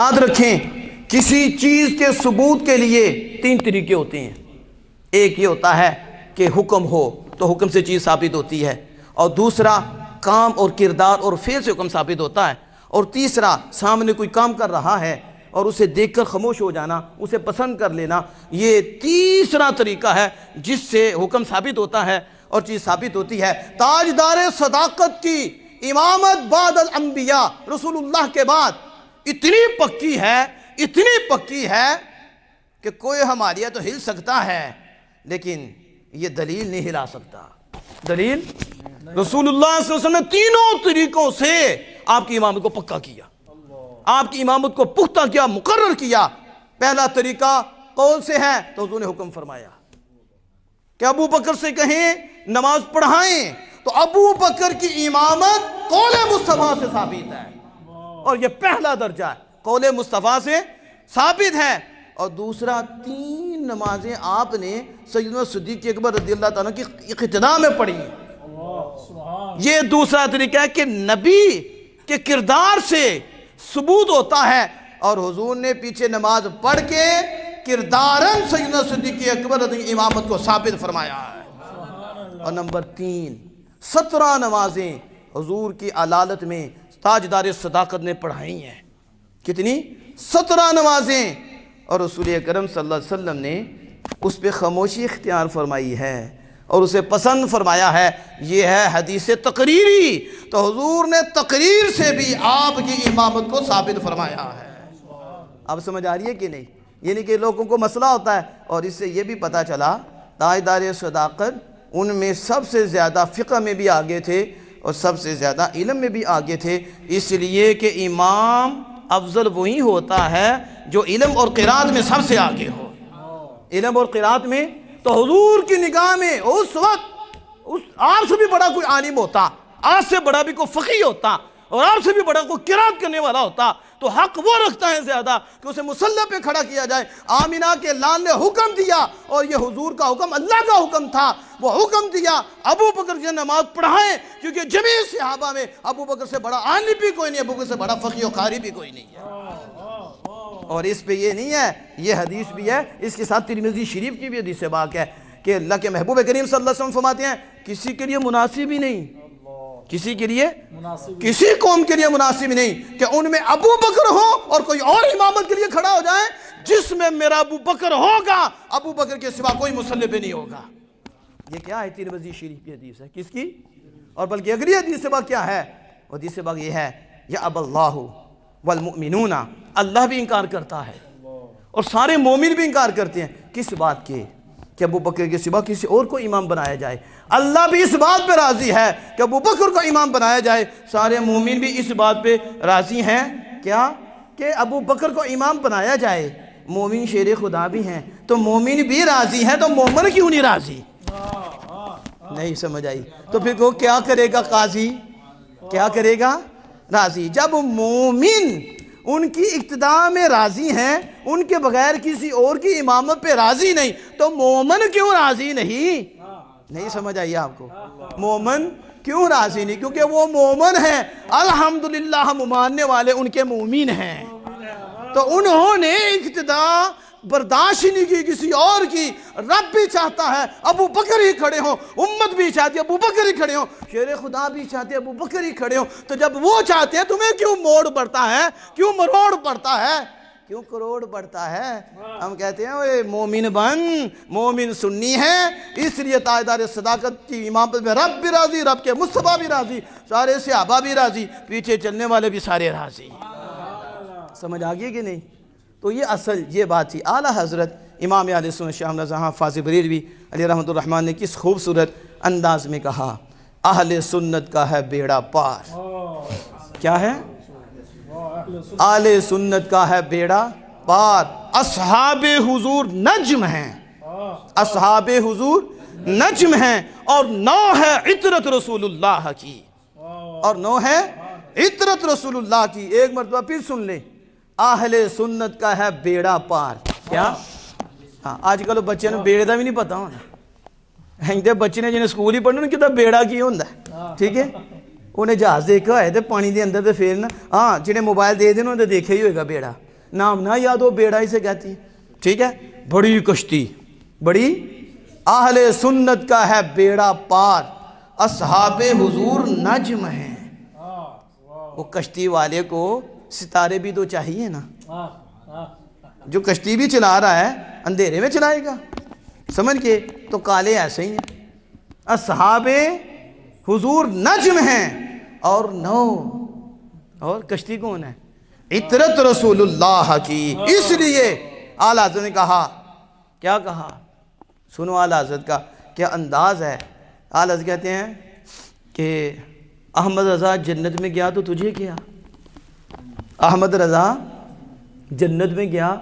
یاد رکھیں کسی چیز کے ثبوت کے لیے تین طریقے ہوتے ہیں. ایک یہ ہوتا ہے کہ حکم ہو تو حکم سے چیز ثابت ہوتی ہے، اور دوسرا کام اور کردار اور فعل سے حکم ثابت ہوتا ہے، اور تیسرا سامنے کوئی کام کر رہا ہے اور اسے دیکھ کر خاموش ہو جانا، اسے پسند کر لینا. یہ تیسرا طریقہ ہے جس سے حکم ثابت ہوتا ہے اور چیز ثابت ہوتی ہے. تاجدار صداقت کی امامت بعد الانبیاء، رسول اللہ کے بعد اتنی پکی ہے کہ کوئی ہماریا تو ہل سکتا ہے لیکن یہ دلیل نہیں ہلا سکتا. دلیل رسول اللہ صلی اللہ علیہ وسلم نے تینوں طریقوں سے آپ کی امامت کو پکا کیا، آپ کی امامت کو پختہ کیا، مقرر کیا. پہلا طریقہ قول سے ہے تو حضور نے حکم فرمایا کہ ابو بکر سے کہیں نماز پڑھائیں، تو ابو بکر کی امامت قول مصطفیٰ سے ثابت ہے، اور یہ پہلا درجہ ہے، قول مصطفیٰ سے ثابت ہے. اور دوسرا 3 نمازیں آپ نے سیدنا صدیق اکبر رضی اللہ تعالیٰ کی اقتداء میں پڑھی ہیں. یہ دوسرا طریقہ ہے کہ نبی کے کردار سے ثبوت ہوتا ہے، اور حضور نے پیچھے نماز پڑھ کے کردارن سیدنا صدیق اکبر رضی اللہ امامت کو ثابت فرمایا ہے. اور نمبر 3 17 نمازیں حضور کی علالت میں تاجدار صداقت نے پڑھائی ہیں. کتنی؟ 17 نمازیں. اور رسول اکرم صلی اللہ علیہ وسلم نے اس پہ خاموشی اختیار فرمائی ہے اور اسے پسند فرمایا ہے. یہ ہے حدیث تقریری، تو حضور نے تقریر سے بھی آپ کی امامت کو ثابت فرمایا ہے. اب سمجھ آ رہی ہے کہ نہیں؟ یعنی کہ لوگوں کو مسئلہ ہوتا ہے، اور اس سے یہ بھی پتہ چلا تاجدار صداقت ان میں سب سے زیادہ فقہ میں بھی آگے تھے اور سب سے زیادہ علم میں بھی آگے تھے، اس لیے کہ امام افضل وہی ہوتا ہے جو علم اور قرات میں سب سے آگے ہو. علم اور قرات میں تو حضور کی نگاہ میں اس وقت آپ سے بھی بڑا کوئی عالم ہوتا، آپ سے بڑا بھی کوئی فقیہ ہوتا، اور آپ سے بھی بڑا کوئی قرات کرنے والا ہوتا، تو حق وہ رکھتا ہے زیادہ کہ اسے مصلی پہ کھڑا کیا جائے. آمینہ کے لال نے حکم دیا، اور یہ حضور کا حکم اللہ کا حکم تھا، وہ حکم دیا ابو بکر کی نماز پڑھائیں، کیونکہ جمیع صحابہ میں ابو بکر سے بڑا عالم بھی کوئی نہیں، ابو بکر سے بڑا فقیہ و قاری بھی کوئی نہیں ہے. اور اس پہ یہ نہیں ہے، یہ حدیث بھی ہے، اس کے ساتھ ترمذی شریف کی بھی حدیث پاک ہے کہ اللہ کے محبوب کریم صلی اللہ علیہ وسلم فرماتے ہیں کسی کے لیے مناسب ہی نہیں، کسی کے لیے، کسی قوم کے لیے مناسب نہیں کہ ان میں ابو بکر ہو اور کوئی اور امامت کے لیے کھڑا ہو جائے. جس میں میرا ابو بکر ہوگا، ابو بکر کے سوا کوئی مصلی پہ نہیں ہوگا. یہ کیا ہے؟ ترمذی شریف کی حدیث ہے. کس کی؟ اور بلکہ اگلی حدیث پاک کیا ہے؟ حدیث پاک یہ ہے یا اب اللہ والمؤمنون، اللہ بھی انکار کرتا ہے اور سارے مومن بھی انکار کرتے ہیں. کس بات کے؟ کہ ابو بکر کے سوا کسی اور کو امام بنایا جائے. اللہ بھی اس بات پہ راضی ہے کہ ابو بکر کو امام بنایا جائے، سارے مومن بھی اس بات پہ راضی ہیں. کیا؟ کہ ابو بکر کو امام بنایا جائے. مومن شیر خدا بھی ہیں، تو مومن بھی راضی ہیں، تو مومن کیوں نہیں راضی؟ نہیں سمجھ آئی؟ تو پھر وہ کیا کرے گا قاضی؟ کیا کرے گا؟ راضی. جب مومن ان کی اقتداء میں راضی ہیں، ان کے بغیر کسی اور کی امامت پہ راضی نہیں، تو مومن کیوں راضی نہیں؟ نہیں سمجھ آئی آپ کو؟ مومن کیوں راضی نہیں؟ کیونکہ وہ مومن ہیں. الحمدللہ ہم ماننے والے ان کے مومن ہیں، تو انہوں نے اقتداء برداشت نہیں کی کسی اور کی. رب بھی چاہتا ہے ابو بکر ہی کھڑے ہوں، امت بھی چاہتی ہے ابو بکر ہی کھڑے ہوں، شیر خدا بھی چاہتے ہیں ابو بکر ہی کھڑے ہوں. تو جب وہ چاہتے ہیں تمہیں کیوں موڑ پڑتا ہے؟ کیوں مروڑ پڑتا ہے؟ کیوں کروڑ پڑتا ہے؟ ہم کہتے ہیں اوے مومن بن، مومن سنی ہے، اس لیے تاجدار صداقت کی امامت میں رب بھی راضی، رب کے مصطفیٰ بھی راضی، سارے صحابہ بھی راضی، پیچھے چلنے والے بھی سارے راضی. سمجھ آگئی کہ نہیں؟ تو یہ اصل یہ بات تھی. اعلیٰ حضرت امام اہل سنت شاہ احمد رضا فاضل بریلوی علیہ رحمۃ الرحمن نے کس خوبصورت انداز میں کہا، اہل سنت کا ہے بیڑا پار. کیا ہے؟ اہل سنت کا ہے بیڑا پار. اصحاب حضور نجم ہیں، اصحاب حضور نجم ہیں، اور نو ہے عطرت رسول اللہ کی، اور نو ہے عطرت رسول اللہ کی. ایک مرتبہ پھر سن لیں، اہل سنت کا ہے بیڑا پار. کیا؟ ہاں آج کل بچے نے بیڑے دا بھی نہیں پتا ہونا. بچے نے جنہیں سکول ہی پڑھنا کہ بیڑا کی ہوتا ہے. ٹھیک ہے، انہیں جہاز دیکھا ہے تو پانی دے اندر تو پھر نا، ہاں جنہیں موبائل دے دینا انہیں دیکھا ہی ہوئے گا بیڑا. نام نہ یاد ہو بیڑا اسے کہتی ہیں، ٹھیک ہے؟ بڑی کشتی، بڑی اہل سنت کا ہے بیڑا پار، اصحاب حضور نجم ہیں۔ وہ کشتی والے کو ستارے بھی تو چاہیے نا، جو کشتی بھی چلا رہا ہے اندھیرے میں چلائے گا، سمجھ کے؟ تو کالے ایسے ہی ہیں، اصحاب حضور نجم ہیں اور نو، اور کشتی کون ہے؟ عطرت رسول اللہ کی۔ اس لیے اعلیٰ حضرت نے کہا، کیا کہا؟ سنو اعلیٰ حضرت کا کیا انداز ہے۔ اعلیٰ حضرت کہتے ہیں کہ احمد رضا جنت میں گیا تو تجھے کیا؟ احمد رضا جنت میں گیا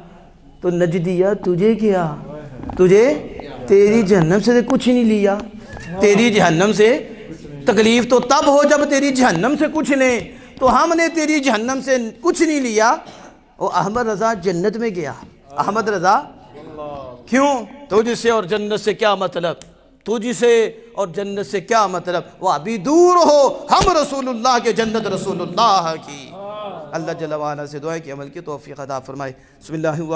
تو نجدیہ تجھے کیا؟ تجھے تیری جہنم سے کچھ نہیں لیا، تیری جہنم سے تکلیف تو تب ہو جب تیری جہنم سے کچھ لیں، تو ہم نے تیری جہنم سے کچھ نہیں لیا۔ وہ احمد رضا جنت میں گیا، احمد رضا کیوں؟ تجھ سے اور جنت سے کیا مطلب؟ تجھ سے اور جنت سے کیا مطلب؟ وہ ابھی دور ہو، ہم رسول اللہ کے، جنت رسول اللہ کی۔ اللہ جل وعلا سے دعا ہے کہ عمل کی توفیق عطا فرمائے۔ بسم اللہ الرحمن